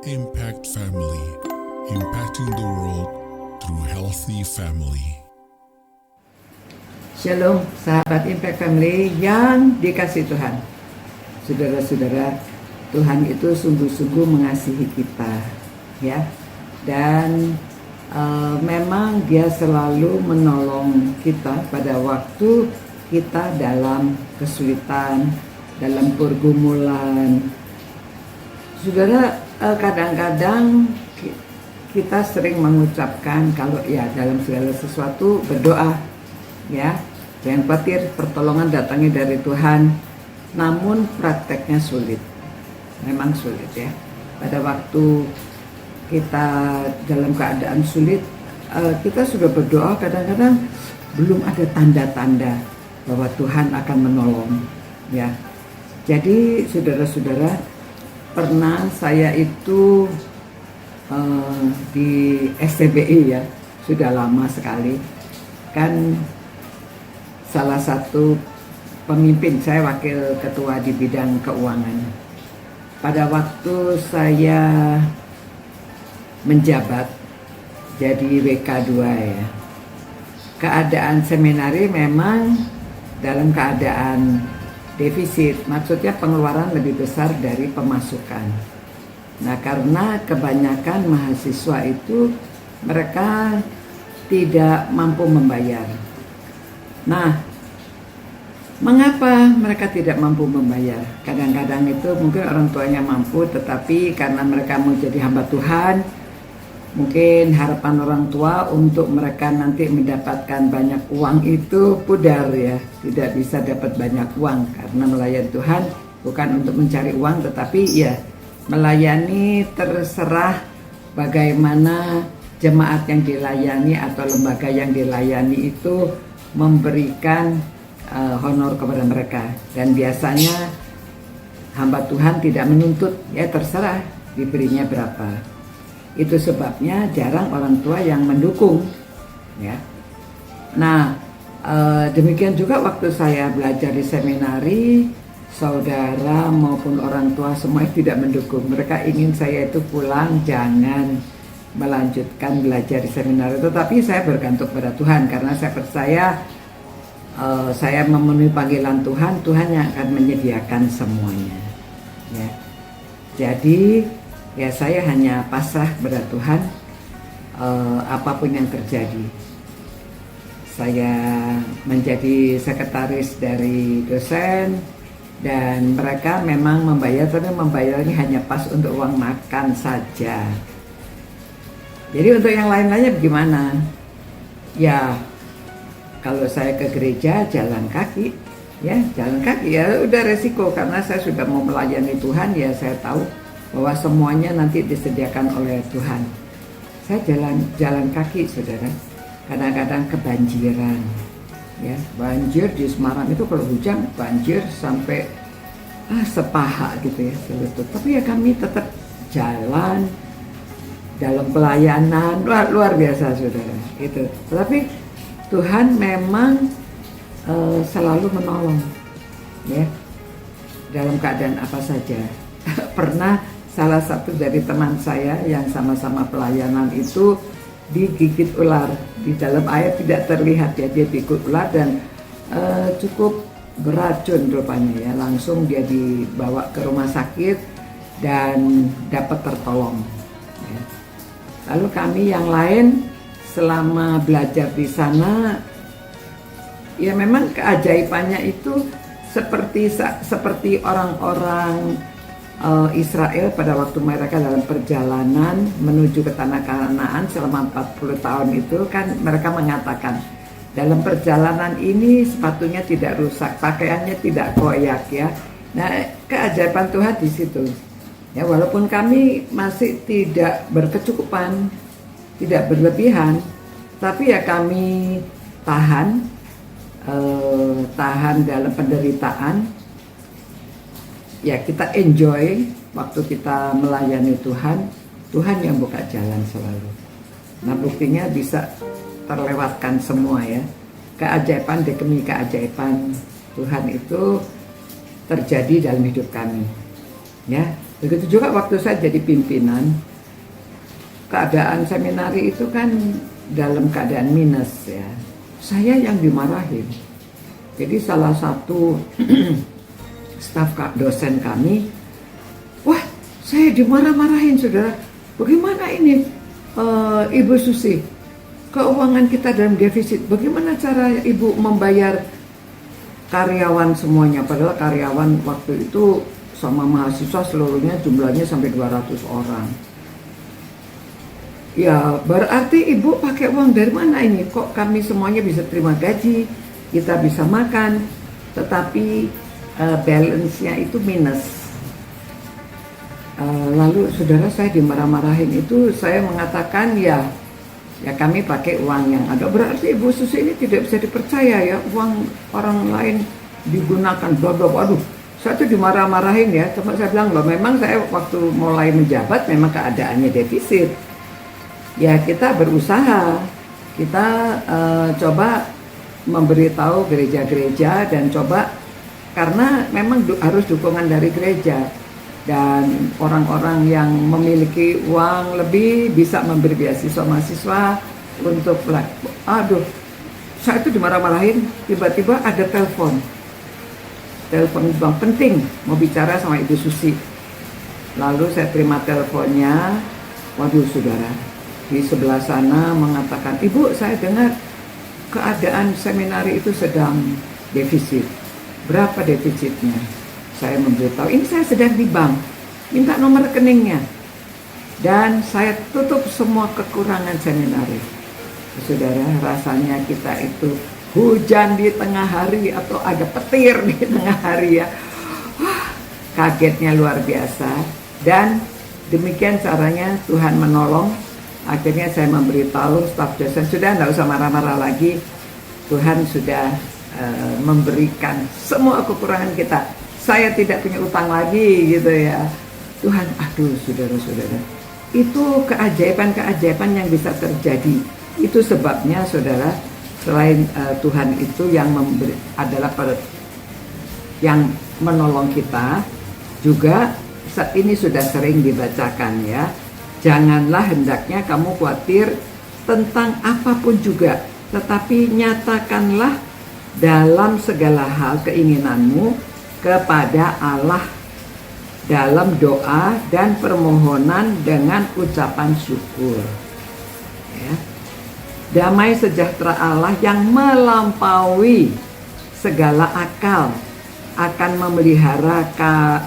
Impact Family, impacting the world through healthy family. Shalom, sahabat Impact Family yang dikasihi Tuhan. Saudara-saudara, Tuhan itu sungguh-sungguh mengasihi kita, ya. Dan memang Dia selalu menolong kita pada waktu kita dalam kesulitan, dalam pergumulan. Saudara, kadang-kadang kita sering mengucapkan kalau ya dalam segala sesuatu berdoa, ya, jangan khawatir, pertolongan datangnya dari Tuhan. Namun prakteknya sulit, memang sulit, ya. Pada waktu kita dalam keadaan sulit, kita sudah berdoa, kadang-kadang belum ada tanda-tanda bahwa Tuhan akan menolong, ya. Jadi saudara-saudara, pernah saya itu di STBI, ya, sudah lama sekali, kan salah satu pemimpin, saya wakil ketua di bidang keuangan. Pada waktu saya menjabat jadi WK2, ya, keadaan seminari memang dalam keadaan defisit, maksudnya pengeluaran lebih besar dari pemasukan. Nah, karena kebanyakan mahasiswa itu mereka tidak mampu membayar. Nah, mengapa mereka tidak mampu membayar? Kadang-kadang itu mungkin orang tuanya mampu, tetapi karena mereka mau jadi hamba Tuhan, mungkin harapan orang tua untuk mereka nanti mendapatkan banyak uang itu pudar, ya. Tidak bisa dapat banyak uang karena melayani Tuhan bukan untuk mencari uang, tetapi ya melayani, terserah bagaimana jemaat yang dilayani atau lembaga yang dilayani itu memberikan honor kepada mereka. Dan biasanya hamba Tuhan tidak menuntut, ya, terserah diberinya berapa. Itu sebabnya jarang orang tua yang mendukung, ya. Nah, demikian juga waktu saya belajar di seminari, saudara maupun orang tua semua tidak mendukung. Mereka ingin saya itu pulang, jangan melanjutkan belajar di seminari. Tetapi saya bergantung pada Tuhan karena saya percaya saya memenuhi panggilan Tuhan, Tuhan yang akan menyediakan semuanya, ya. Jadi ya saya hanya pasrah pada Tuhan, apapun yang terjadi. Saya menjadi sekretaris dari dosen dan mereka memang membayar, tapi membayarnya hanya pas untuk uang makan saja. Jadi untuk yang lain-lainnya bagaimana? Ya, kalau saya ke gereja jalan kaki, ya, jalan kaki, ya udah resiko karena saya sudah mau melayani Tuhan, ya saya tahu bahwa semuanya nanti disediakan oleh Tuhan. Saya jalan kaki, saudara. Kadang-kadang kebanjiran, ya, banjir di Semarang itu kalau hujan banjir sampai sepaha gitu, ya, selutut. Tapi ya kami tetap jalan dalam pelayanan luar biasa, saudara. Itu. Tetapi Tuhan memang selalu menolong, ya, dalam keadaan apa saja. Pernah salah satu dari teman saya yang sama-sama pelayanan itu digigit ular di dalam air, tidak terlihat, ya, dia digigit ular dan cukup beracun rupanya, ya. Langsung dia dibawa ke rumah sakit dan dapat tertolong, ya. Lalu kami yang lain selama belajar di sana, ya memang keajaibannya itu seperti orang-orang Israel pada waktu mereka dalam perjalanan menuju ke tanah Kanaan selama 40 tahun itu kan mereka mengatakan dalam perjalanan ini sepatunya tidak rusak, pakaiannya tidak koyak, ya. Nah, keajaiban Tuhan di situ, ya, walaupun kami masih tidak berkecukupan, tidak berlebihan, tapi ya kami tahan dalam penderitaan. Ya, kita enjoy waktu kita melayani Tuhan. Tuhan yang buka jalan selalu. Nah, buktinya bisa terlewatkan semua, ya. Keajaiban demi keajaiban Tuhan itu terjadi dalam hidup kami, ya. Begitu juga waktu saya jadi pimpinan, keadaan seminari itu kan dalam keadaan minus ya. Saya yang dimarahin. Jadi salah satu staf dosen kami, wah saya dimarah-marahin saudara. Bagaimana ini Ibu Susi? Keuangan kita dalam defisit. Bagaimana cara Ibu membayar karyawan semuanya? Padahal karyawan waktu itu sama mahasiswa seluruhnya jumlahnya sampai 200 orang. Ya berarti Ibu pakai uang dari mana ini? Kok kami semuanya bisa terima gaji, kita bisa makan, tetapi balance-nya itu minus. Lalu saudara saya dimarah-marahin itu, saya mengatakan ya kami pakai uang yang ada. Berarti Ibu Susi ini tidak bisa dipercaya ya, uang orang lain digunakan bla bla. Aduh, saya tuh dimarah-marahin ya. Cuma saya bilang loh, memang saya waktu mulai menjabat memang keadaannya defisit. Ya kita berusaha, kita coba memberitahu gereja-gereja dan coba, karena memang harus dukungan dari gereja dan orang-orang yang memiliki uang lebih bisa memberi beasiswa mahasiswa untuk aduh, saya itu dimarah-marahin. Tiba-tiba ada telepon bank penting, mau bicara sama Ibu Susi. Lalu saya terima teleponnya, waduh saudara, di sebelah sana mengatakan, Ibu saya dengar keadaan seminari itu sedang defisit. Berapa defisitnya? Saya memberitahu, ini saya sedang di bank, minta nomor rekeningnya. Dan saya tutup semua kekurangan seminari. Saudara, rasanya kita itu hujan di tengah hari atau ada petir di tengah hari ya. Wah, kagetnya luar biasa. Dan demikian caranya Tuhan menolong. Akhirnya saya memberitahu staf dosen, sudah tidak usah marah-marah lagi. Tuhan sudah memberikan semua kekurangan kita. Saya tidak punya utang lagi gitu ya. Tuhan, aduh saudara-saudara, itu keajaiban-keajaiban yang bisa terjadi. Itu sebabnya saudara, selain Tuhan itu yang memberi, adalah yang menolong kita, juga ini sudah sering dibacakan ya. Janganlah hendaknya kamu khawatir tentang apapun juga, tetapi nyatakanlah dalam segala hal keinginanmu kepada Allah dalam doa dan permohonan dengan ucapan syukur. Ya. Damai sejahtera Allah yang melampaui segala akal akan memelihara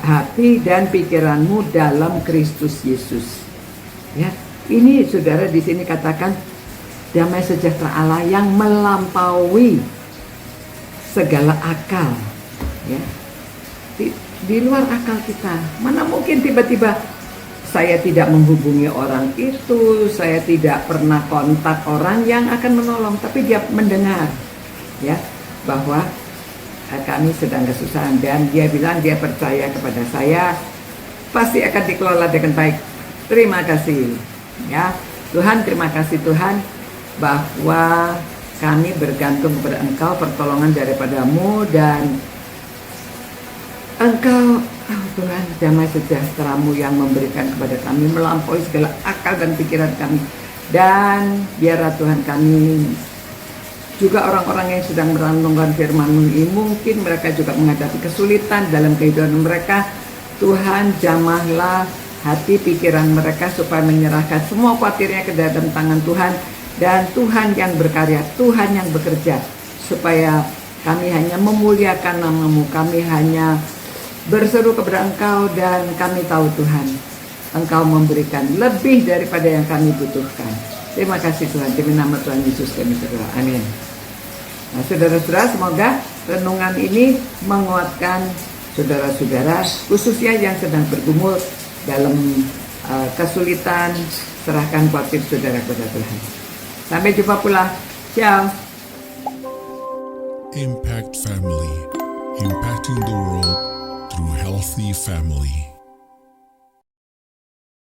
hati dan pikiranmu dalam Kristus Yesus. Ya, ini saudara di sini katakan damai sejahtera Allah yang melampaui segala akal. Ya, di luar akal kita. Mana mungkin tiba-tiba saya tidak menghubungi orang itu, saya tidak pernah kontak orang yang akan menolong, tapi dia mendengar, ya, bahwa kami sedang kesusahan dan dia bilang dia percaya kepada saya, pasti akan dikelola dengan baik. Terima kasih ya Tuhan, terima kasih Tuhan bahwa kami bergantung kepada Engkau, pertolongan daripadamu, dan Engkau Tuhan, damai sejahtera-Mu yang memberikan kepada kami melampaui segala akal dan pikiran kami. Dan biarlah Tuhan kami juga orang-orang yang sedang merenungkan firman-Mu ini, mungkin mereka juga menghadapi kesulitan dalam kehidupan mereka. Tuhan, jamahlah hati pikiran mereka supaya menyerahkan semua khawatirnya ke dalam tangan Tuhan, dan Tuhan yang berkarya, Tuhan yang bekerja, supaya kami hanya memuliakan nama-Mu, kami hanya berseru kepada Engkau, dan kami tahu Tuhan, Engkau memberikan lebih daripada yang kami butuhkan. Terima kasih Tuhan, demi nama Tuhan Yesus kami berdoa, amin. Nah saudara-saudara, semoga renungan ini menguatkan saudara-saudara, khususnya yang sedang bergumul dalam kesulitan. Serahkan khawatir saudara kepada Tuhan. Sampai jumpa pula. Ciao. Impact Family, impacting the world through healthy family.